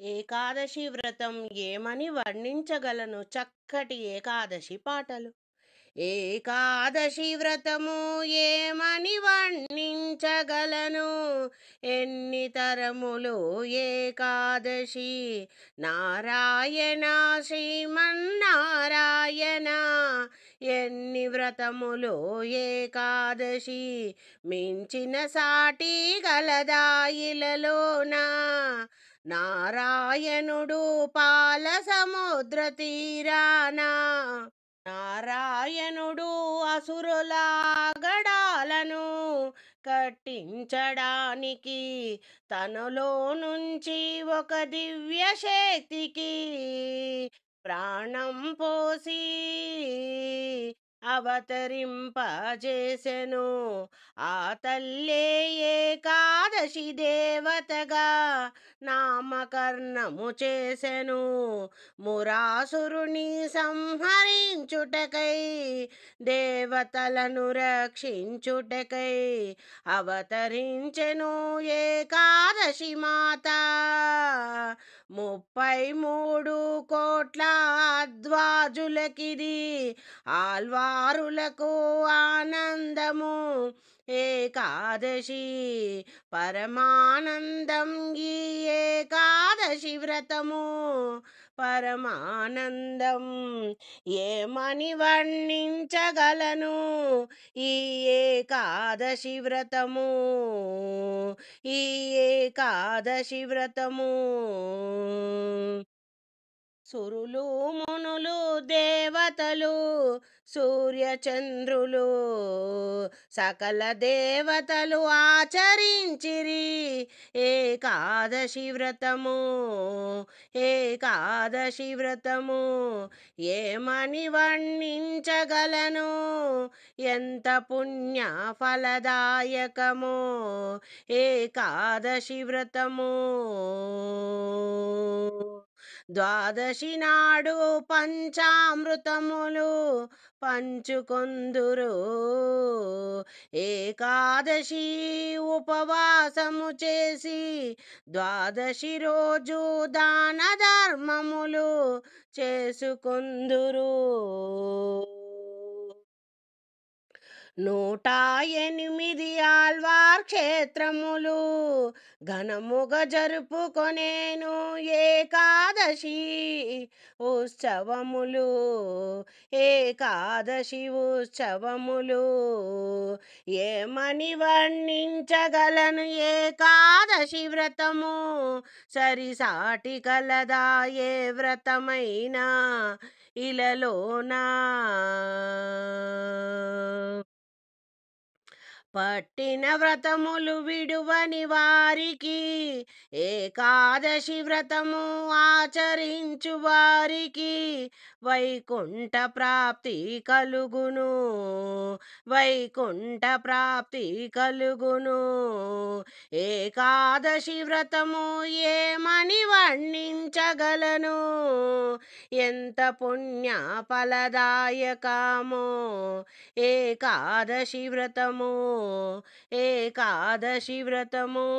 ఏకాదశి వ్రతం ఏమని వర్ణించగలను చక్కటి ఏకాదశి పాటలు. ఏకాదశి వ్రతము ఏమని వర్ణించగలను, ఎన్ని తరములు ఏకాదశి. నారాయణ శ్రీమన్నారాయణ, ఎన్ని వ్రతములు ఏకాదశి. మించిన సాటి గలదాయిలలోన, నారాయణుడు పాల సముద్ర తీరాన. నారాయణుడు అసురుల గడాలను కట్టించడానికి, తనలో నుంచి ఒక దివ్య శక్తికి ప్రాణం పోసి అవతరింపజేసెను. ఆ తల్లే ఏకాదశి దేవతగా నామకరణము చేసెను. మురాసురుని సంహరించుటకై, దేవతలను రక్షించుటకై అవతరించెను ఏకాదశి మాత. 33 కోట్ల అధ్వాజులకిది ఆల్వారులకు ఆనందము. ఏకాదశి పరమానందం, ఈ ఏకాదశి వ్రతము పరమానందం. ఏమని వర్ణించగలను ఈ ఏకాదశి వ్రతము, ఈ ఏకాదశి వ్రతము. సురులు మునులు దేవతలు సూర్యచంద్రులు సకల దేవతలు ఆచరించిరి ఏకాదశి వ్రతము. ఏకాదశి వ్రతము ఏమని వర్ణించగలను, ఎంత పుణ్య ఫలదాయకమో ఏకాదశి వ్రతము. ద్వాదశి నాడు పంచామృతములు పంచుకొందురు. ఏకాదశి ఉపవాసము చేసి, ద్వాదశి రోజు దాన ధర్మములు చేసుకొందురు. 108 ఆల్వార్ క్షేత్రములు ఘనముగా జరుపుకొనేను ఏకాదశి ఉత్సవములు. ఏకాదశి ఉత్సవములు ఏమని వర్ణించగలను, ఏకాదశి వ్రతము సరిసాటి కలదా ఏ వ్రతమైనా ఇలలోనా. పట్టిన వ్రతములు విడువని వారికి, ఏకాదశి వ్రతము ఆచరించు వారికి వైకుంఠ ప్రాప్తి కలుగును. వైకుంఠ ప్రాప్తి కలుగును. ఏకాదశి వ్రతము ఏమని వర్ణించగలను, ఎంత పుణ్య ఫలదాయకమో ఏకాదశి వ్రతము. ఏకాదశి వ్రతము.